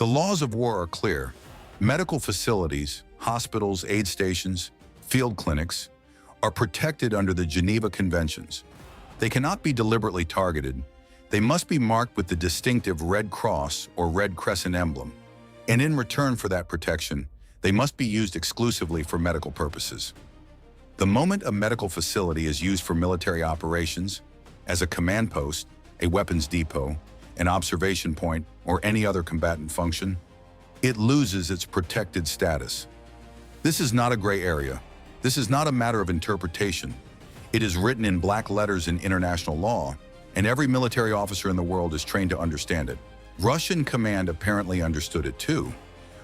The laws of war are clear. Medical facilities, hospitals, aid stations, field clinics are protected under the Geneva Conventions. They cannot be deliberately targeted. They must be marked with the distinctive Red Cross or Red Crescent emblem. And in return for that protection, they must be used exclusively for medical purposes. The moment a medical facility is used for military operations, as a command post, a weapons depot, an observation point, or any other combatant function, it loses its protected status. This is not a gray area. This is not a matter of interpretation. It is written in black letters in international law, and every military officer in the world is trained to understand it. Russian command apparently understood it too,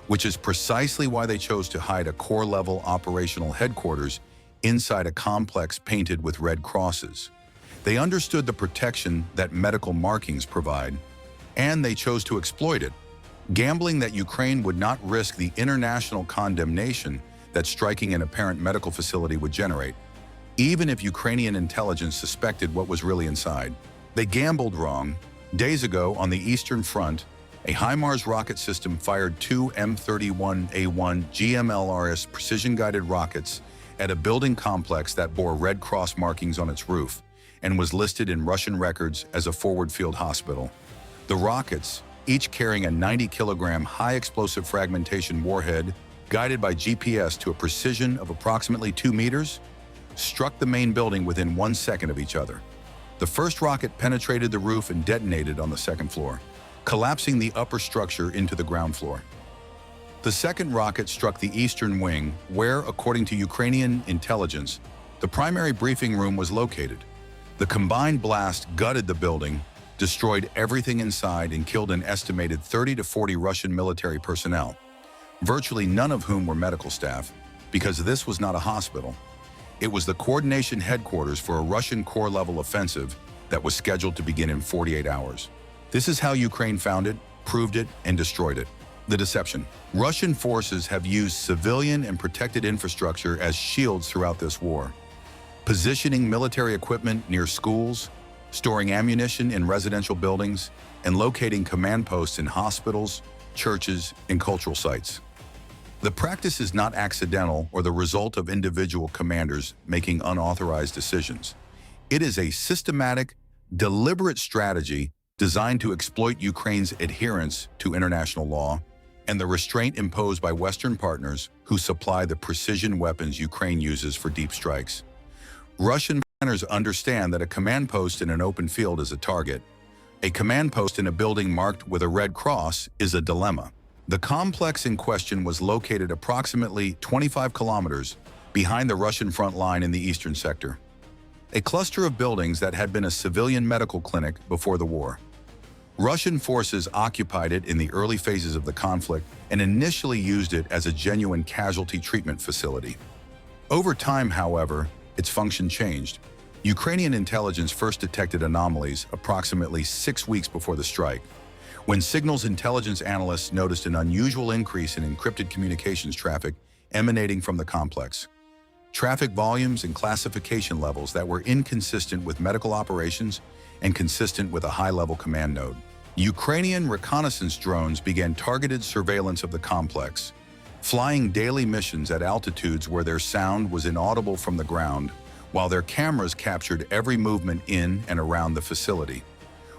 which is precisely why they chose to hide a corps-level operational headquarters inside a complex painted with red crosses. They understood the protection that medical markings provide, and they chose to exploit it, gambling that Ukraine would not risk the international condemnation that striking an apparent medical facility would generate, even if Ukrainian intelligence suspected what was really inside. They gambled wrong. Days ago, on the Eastern Front, a HIMARS rocket system fired two M31A1 GMLRS precision-guided rockets at a building complex that bore Red Cross markings on its roof and was listed in Russian records as a forward field hospital. The rockets, each carrying a 90-kilogram high-explosive fragmentation warhead guided by GPS to a precision of approximately 2 meters, struck the main building within 1 second of each other. The first rocket penetrated the roof and detonated on the second floor, collapsing the upper structure into the ground floor. The second rocket struck the eastern wing, where, according to Ukrainian intelligence, the primary briefing room was located. The combined blast gutted the building, destroyed everything inside, and killed an estimated 30 to 40 Russian military personnel, virtually none of whom were medical staff, because this was not a hospital. It was the coordination headquarters for a Russian corps-level offensive that was scheduled to begin in 48 hours. This is how Ukraine found it, proved it, and destroyed it. The deception. Russian forces have used civilian and protected infrastructure as shields throughout this war, positioning military equipment near schools, storing ammunition in residential buildings, and locating command posts in hospitals, churches, and cultural sites. The practice is not accidental or the result of individual commanders making unauthorized decisions. It is a systematic, deliberate strategy designed to exploit Ukraine's adherence to international law and the restraint imposed by Western partners who supply the precision weapons Ukraine uses for deep strikes. Russian planners understand that a command post in an open field is a target. A command post in a building marked with a red cross is a dilemma. The complex in question was located approximately 25 kilometers behind the Russian front line in the eastern sector, a cluster of buildings that had been a civilian medical clinic before the war. Russian forces occupied it in the early phases of the conflict and initially used it as a genuine casualty treatment facility. Over time, however, its function changed. Ukrainian intelligence first detected anomalies approximately 6 weeks before the strike, when signals intelligence analysts noticed an unusual increase in encrypted communications traffic emanating from the complex. Traffic volumes and classification levels that were inconsistent with medical operations and consistent with a high-level command node. Ukrainian reconnaissance drones began targeted surveillance of the complex, flying daily missions at altitudes where their sound was inaudible from the ground, while their cameras captured every movement in and around the facility.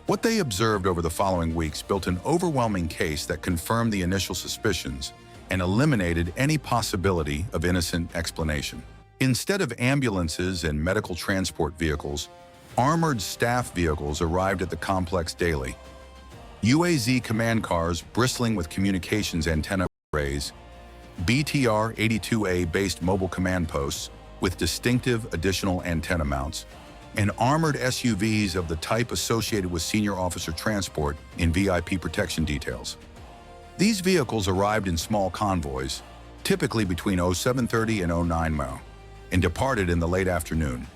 What they observed over the following weeks built an overwhelming case that confirmed the initial suspicions and eliminated any possibility of innocent explanation. Instead of ambulances and medical transport vehicles, armored staff vehicles arrived at the complex daily. UAZ command cars bristling with communications antenna arrays, BTR-82A-based mobile command posts with distinctive additional antenna mounts, and armored SUVs of the type associated with senior officer transport in VIP protection details. These vehicles arrived in small convoys, typically between 0730 and 09 mi, and departed in the late afternoon,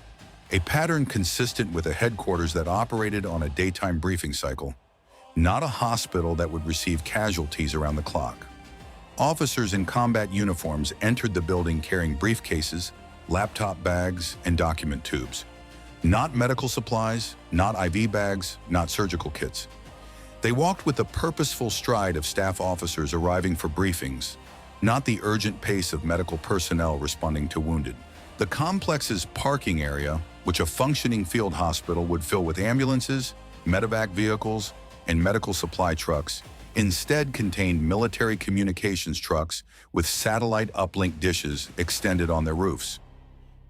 a pattern consistent with a headquarters that operated on a daytime briefing cycle, not a hospital that would receive casualties around the clock. Officers in combat uniforms entered the building carrying briefcases, laptop bags, and document tubes. Not medical supplies, not IV bags, not surgical kits. They walked with the purposeful stride of staff officers arriving for briefings, not the urgent pace of medical personnel responding to wounded. The complex's parking area, which a functioning field hospital would fill with ambulances, medevac vehicles, and medical supply trucks, instead contained military communications trucks with satellite uplink dishes extended on their roofs.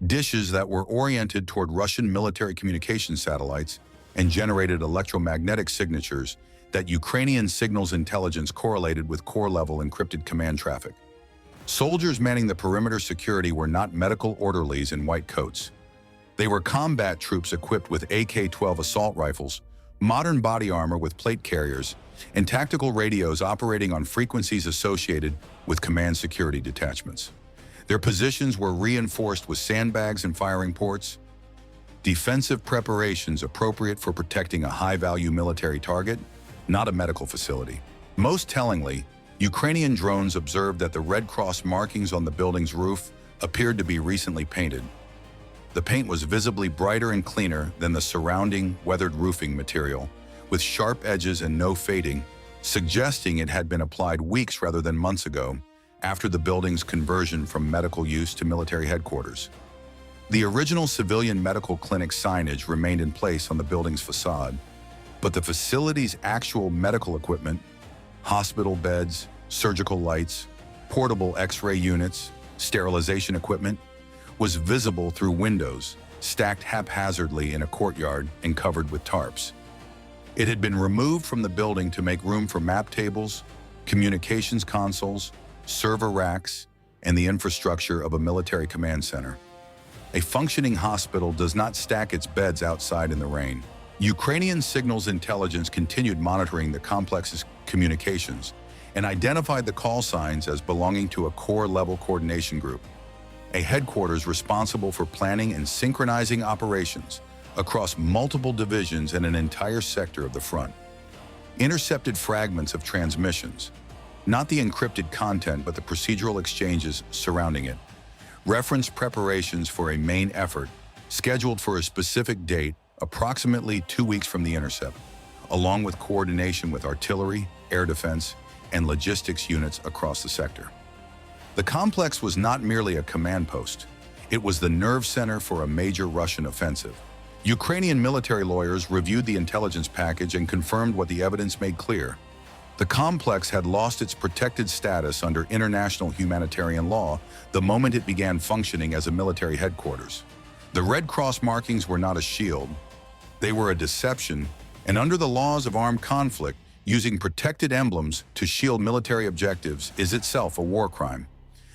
Dishes that were oriented toward Russian military communication satellites and generated electromagnetic signatures that Ukrainian signals intelligence correlated with Corps-level encrypted command traffic. Soldiers manning the perimeter security were not medical orderlies in white coats. They were combat troops equipped with AK-12 assault rifles, modern body armor with plate carriers, and tactical radios operating on frequencies associated with command security detachments. Their positions were reinforced with sandbags and firing ports, defensive preparations appropriate for protecting a high-value military target, not a medical facility. Most tellingly, Ukrainian drones observed that the Red Cross markings on the building's roof appeared to be recently painted. The paint was visibly brighter and cleaner than the surrounding weathered roofing material, with sharp edges and no fading, suggesting it had been applied weeks rather than months ago, after the building's conversion from medical use to military headquarters. The original civilian medical clinic signage remained in place on the building's facade, but the facility's actual medical equipment, hospital beds, surgical lights, portable X-ray units, sterilization equipment, was visible through windows, stacked haphazardly in a courtyard and covered with tarps. It had been removed from the building to make room for map tables, communications consoles, server racks, and the infrastructure of a military command center. A functioning hospital does not stack its beds outside in the rain. Ukrainian signals intelligence continued monitoring the complex's communications and identified the call signs as belonging to a Corps-level coordination group, a headquarters responsible for planning and synchronizing operations across multiple divisions and an entire sector of the front. Intercepted fragments of transmissions, not the encrypted content but the procedural exchanges surrounding it, referenced preparations for a main effort scheduled for a specific date approximately 2 weeks from the intercept, along with coordination with artillery, air defense, and logistics units across the sector. The complex was not merely a command post. It was the nerve center for a major Russian offensive. Ukrainian military lawyers reviewed the intelligence package and confirmed what the evidence made clear. The complex had lost its protected status under international humanitarian law the moment it began functioning as a military headquarters. The Red Cross markings were not a shield. They were a deception, and under the laws of armed conflict, using protected emblems to shield military objectives is itself a war crime.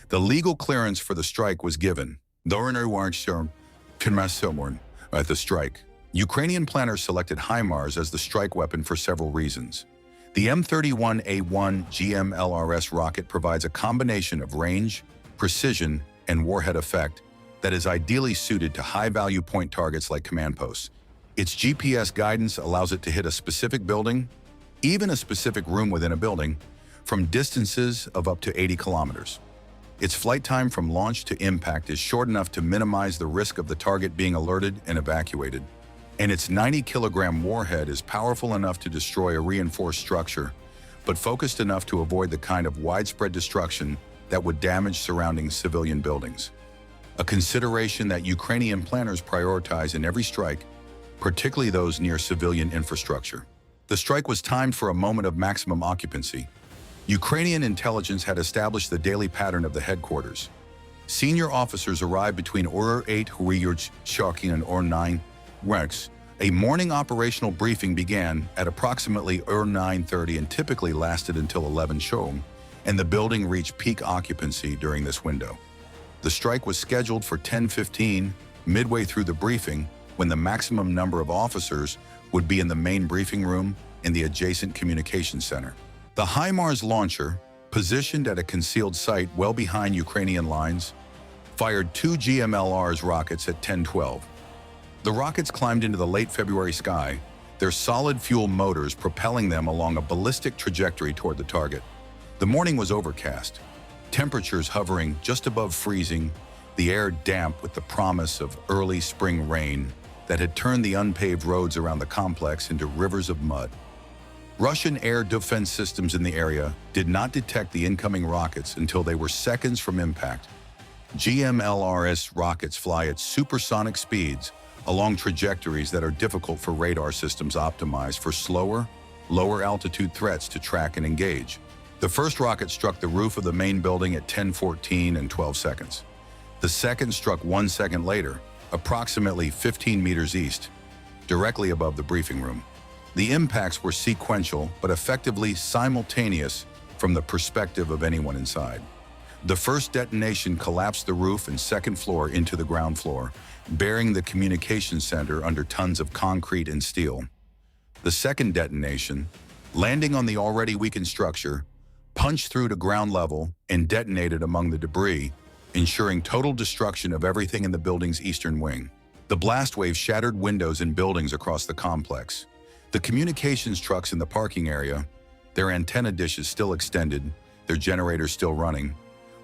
The legal clearance for the strike was given. At the strike, Ukrainian planners selected HIMARS as the strike weapon for several reasons. The M31A1 GMLRS rocket provides a combination of range, precision, and warhead effect that is ideally suited to high-value point targets like command posts. Its GPS guidance allows it to hit a specific building, even a specific room within a building, from distances of up to 80 kilometers. Its flight time from launch to impact is short enough to minimize the risk of the target being alerted and evacuated. And its 90-kilogram warhead is powerful enough to destroy a reinforced structure, but focused enough to avoid the kind of widespread destruction that would damage surrounding civilian buildings. A consideration that Ukrainian planners prioritize in every strike, particularly those near civilian infrastructure. The strike was timed for a moment of maximum occupancy. Ukrainian intelligence had established the daily pattern of the headquarters. Senior officers arrived between 8 and 9 Rex. A morning operational briefing began at approximately 9:30 and typically lasted until 11 show, and the building reached peak occupancy during this window. The strike was scheduled for 10:15, midway through the briefing, when the maximum number of officers would be in the main briefing room in the adjacent communications center. The HIMARS launcher, positioned at a concealed site well behind Ukrainian lines, fired 2 GMLRS rockets at 10:12. The rockets climbed into the late February sky, their solid fuel motors propelling them along a ballistic trajectory toward the target. The morning was overcast, temperatures hovering just above freezing, the air damp with the promise of early spring rain that had turned the unpaved roads around the complex into rivers of mud. Russian air defense systems in the area did not detect the incoming rockets until they were seconds from impact. GMLRS rockets fly at supersonic speeds along trajectories that are difficult for radar systems optimized for slower, lower altitude threats to track and engage. The first rocket struck the roof of the main building at 10:14 and 12 seconds. The second struck 1 second later, approximately 15 meters east, directly above the briefing room. The impacts were sequential but effectively simultaneous from the perspective of anyone inside. The first detonation collapsed the roof and second floor into the ground floor, burying the communications center under tons of concrete and steel. The second detonation, landing on the already weakened structure, punched through to ground level and detonated among the debris, ensuring total destruction of everything in the building's eastern wing. The blast wave shattered windows and buildings across the complex. The communications trucks in the parking area, their antenna dishes still extended, their generators still running,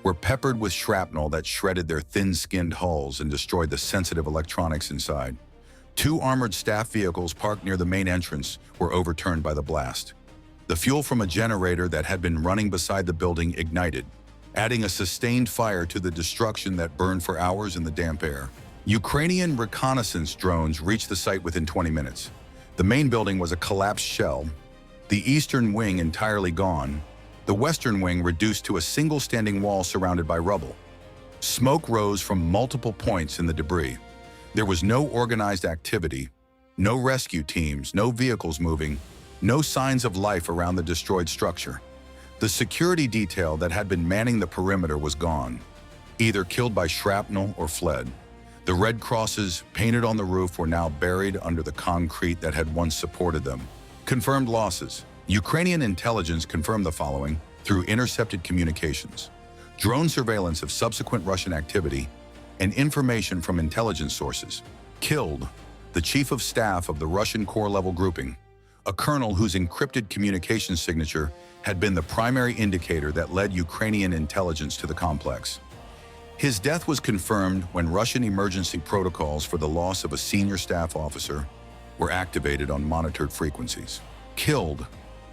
were peppered with shrapnel that shredded their thin-skinned hulls and destroyed the sensitive electronics inside. 2 armored staff vehicles parked near the main entrance were overturned by the blast. The fuel from a generator that had been running beside the building ignited, adding a sustained fire to the destruction that burned for hours in the damp air. Ukrainian reconnaissance drones reached the site within 20 minutes. The main building was a collapsed shell, the eastern wing entirely gone, the western wing reduced to a single standing wall surrounded by rubble. Smoke rose from multiple points in the debris. There was no organized activity, no rescue teams, no vehicles moving, no signs of life around the destroyed structure. The security detail that had been manning the perimeter was gone, either killed by shrapnel or fled. The red crosses painted on the roof were now buried under the concrete that had once supported them. Confirmed losses. Ukrainian intelligence confirmed the following through intercepted communications, drone surveillance of subsequent Russian activity, and information from intelligence sources. Killed, the chief of staff of the Russian corps-level grouping, a colonel whose encrypted communication signature had been the primary indicator that led Ukrainian intelligence to the complex. His death was confirmed when Russian emergency protocols for the loss of a senior staff officer were activated on monitored frequencies. Killed,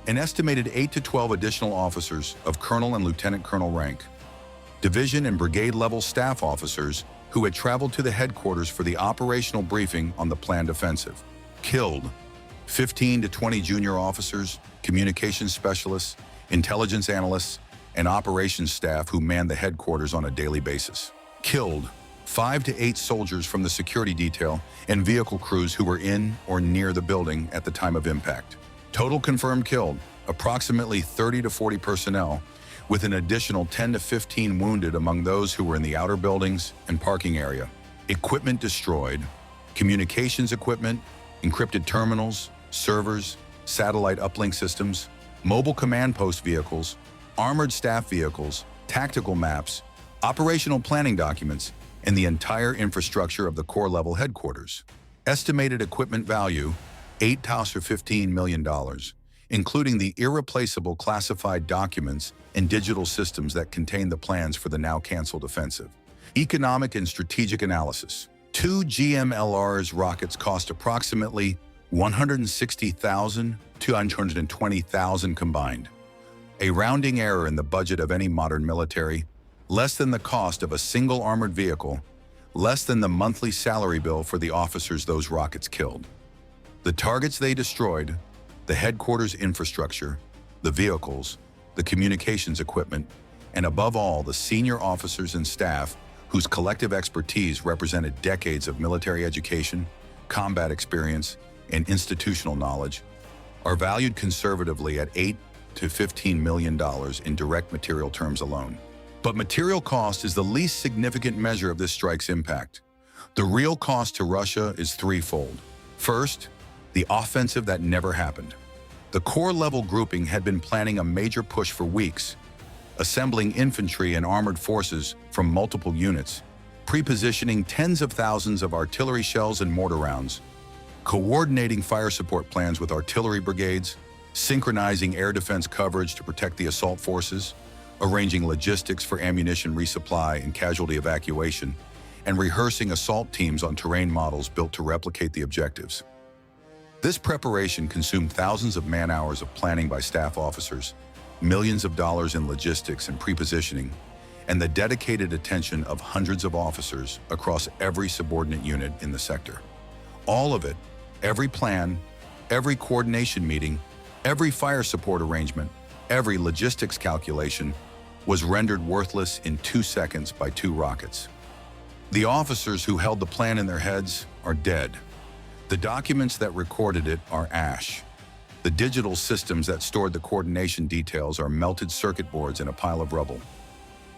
an estimated 8 to 12 additional officers of colonel and lieutenant colonel rank, division and brigade level staff officers who had traveled to the headquarters for the operational briefing on the planned offensive. Killed, 15 to 20 junior officers, communications specialists, intelligence analysts, and operations staff who manned the headquarters on a daily basis. Killed, 5 to 8 soldiers from the security detail and vehicle crews who were in or near the building at the time of impact. Total confirmed killed, approximately 30 to 40 personnel, with an additional 10 to 15 wounded among those who were in the outer buildings and parking area. Equipment destroyed, communications equipment, encrypted terminals, servers, satellite uplink systems, mobile command post vehicles, armored staff vehicles, tactical maps, operational planning documents, and the entire infrastructure of the corps-level headquarters. Estimated equipment value, $8 to $15 million, including the irreplaceable classified documents and digital systems that contain the plans for the now-canceled offensive. Economic and strategic analysis. 2 GMLRS rockets cost approximately $160,000 to $120,000 combined. A rounding error in the budget of any modern military, less than the cost of a single armored vehicle, less than the monthly salary bill for the officers those rockets killed. The targets they destroyed, the headquarters infrastructure, the vehicles, the communications equipment, and above all, the senior officers and staff whose collective expertise represented decades of military education, combat experience, and institutional knowledge, are valued conservatively at $8 to $15 million in direct material terms alone. But material cost is the least significant measure of this strike's impact. The real cost to Russia is threefold. First, the offensive that never happened. The corps-level grouping had been planning a major push for weeks, assembling infantry and armored forces from multiple units, pre-positioning tens of thousands of artillery shells and mortar rounds, coordinating fire support plans with artillery brigades, synchronizing air defense coverage to protect the assault forces, arranging logistics for ammunition resupply and casualty evacuation, and rehearsing assault teams on terrain models built to replicate the objectives. This preparation consumed thousands of man-hours of planning by staff officers, millions of dollars in logistics and prepositioning, and the dedicated attention of hundreds of officers across every subordinate unit in the sector. All of it, every plan, every coordination meeting, every fire support arrangement, every logistics calculation, was rendered worthless in 2 seconds by 2 rockets. The officers who held the plan in their heads are dead. The documents that recorded it are ash. The digital systems that stored the coordination details are melted circuit boards in a pile of rubble.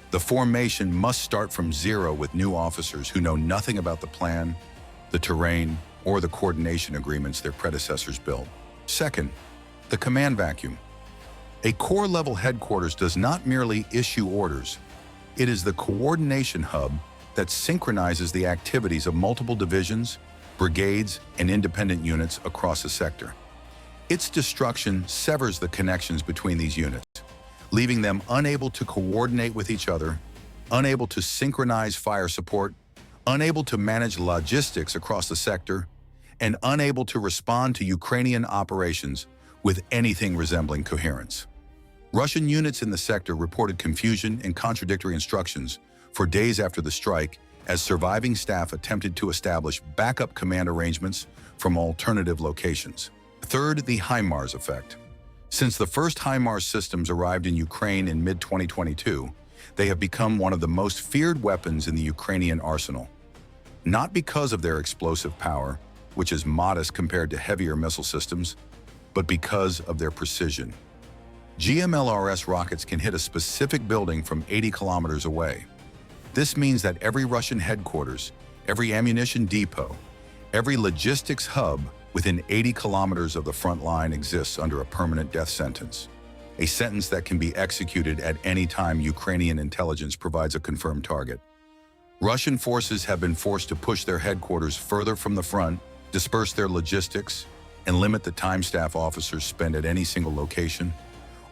The formation must start from zero with new officers who know nothing about the plan, the terrain, or the coordination agreements their predecessors built. Second, the command vacuum. A corps-level headquarters does not merely issue orders. It is the coordination hub that synchronizes the activities of multiple divisions, brigades, and independent units across a sector. Its destruction severs the connections between these units, leaving them unable to coordinate with each other, unable to synchronize fire support, unable to manage logistics across the sector, and unable to respond to Ukrainian operations with anything resembling coherence. Russian units in the sector reported confusion and contradictory instructions for days after the strike as surviving staff attempted to establish backup command arrangements from alternative locations. Third, the HIMARS effect. Since the first HIMARS systems arrived in Ukraine in mid-2022, they have become one of the most feared weapons in the Ukrainian arsenal. Not because of their explosive power, which is modest compared to heavier missile systems, but because of their precision. GMLRS rockets can hit a specific building from 80 kilometers away. This means that every Russian headquarters, every ammunition depot, every logistics hub within 80 kilometers of the front line exists under a permanent death sentence, a sentence that can be executed at any time Ukrainian intelligence provides a confirmed target. Russian forces have been forced to push their headquarters further from the front, disperse their logistics, and limit the time staff officers spend at any single location,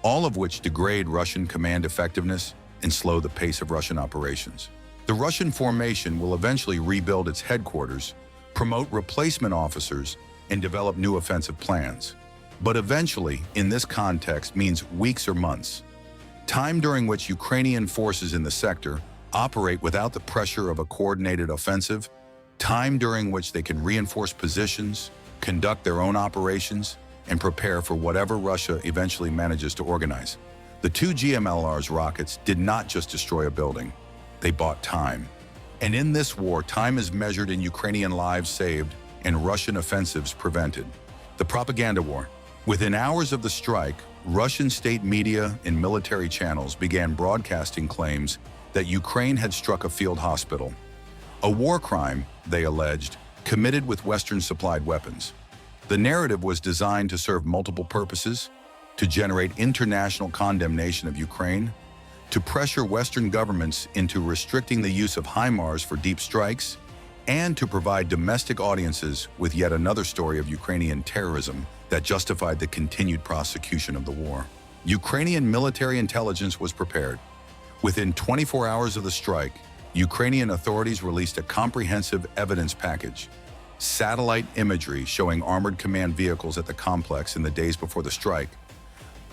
all of which degrade Russian command effectiveness and slow the pace of Russian operations. The Russian formation will eventually rebuild its headquarters, promote replacement officers, and develop new offensive plans. But eventually, in this context, means weeks or months, time during which Ukrainian forces in the sector operate without the pressure of a coordinated offensive, time during which they can reinforce positions, conduct their own operations, and prepare for whatever Russia eventually manages to organize. The 2 GMLRS rockets did not just destroy a building, they bought time. And in this war, time is measured in Ukrainian lives saved and Russian offensives prevented. The propaganda war. Within hours of the strike, Russian state media and military channels began broadcasting claims that Ukraine had struck a field hospital. A war crime, they alleged, committed with Western-supplied weapons. The narrative was designed to serve multiple purposes: to generate international condemnation of Ukraine, to pressure Western governments into restricting the use of HIMARS for deep strikes, and to provide domestic audiences with yet another story of Ukrainian terrorism that justified the continued prosecution of the war. Ukrainian military intelligence was prepared. Within 24 hours of the strike, Ukrainian authorities released a comprehensive evidence package. Satellite imagery showing armored command vehicles at the complex in the days before the strike,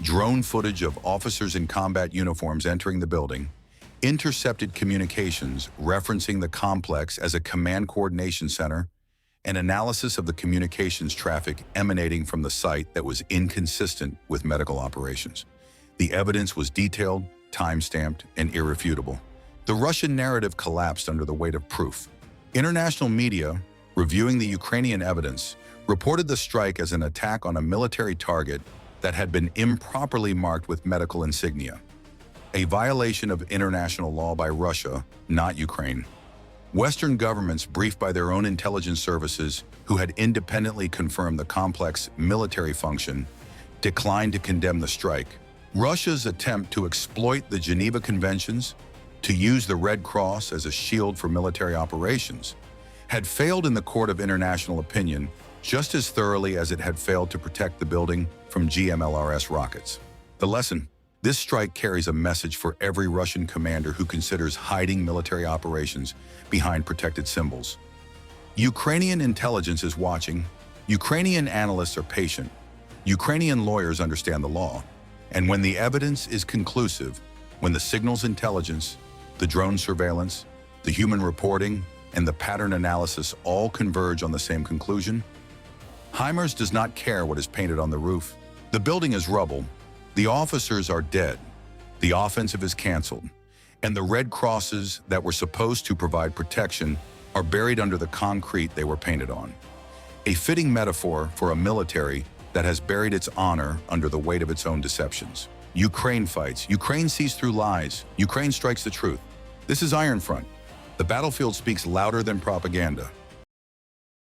drone footage of officers in combat uniforms entering the building, intercepted communications referencing the complex as a command coordination center, and analysis of the communications traffic emanating from the site that was inconsistent with medical operations. The evidence was detailed, time-stamped, and irrefutable. The Russian narrative collapsed under the weight of proof. International media, reviewing the Ukrainian evidence, reported the strike as an attack on a military target that had been improperly marked with medical insignia, a violation of international law by Russia, not Ukraine. Western governments, briefed by their own intelligence services who had independently confirmed the complex military function, declined to condemn the strike. Russia's attempt to exploit the Geneva Conventions, to use the Red Cross as a shield for military operations, had failed in the court of international opinion just as thoroughly as it had failed to protect the building from GMLRS rockets. The lesson: this strike carries a message for every Russian commander who considers hiding military operations behind protected symbols. Ukrainian intelligence is watching, Ukrainian analysts are patient. Ukrainian lawyers understand the law. And when the evidence is conclusive, when the signals intelligence, the drone surveillance, the human reporting, and the pattern analysis all converge on the same conclusion, HIMARS does not care what is painted on the roof. The building is rubble. The officers are dead. The offensive is canceled. And the red crosses that were supposed to provide protection are buried under the concrete they were painted on. A fitting metaphor for a military that has buried its honor under the weight of its own deceptions. Ukraine fights. Ukraine sees through lies. Ukraine strikes the truth. This is Iron Front. The battlefield speaks louder than propaganda.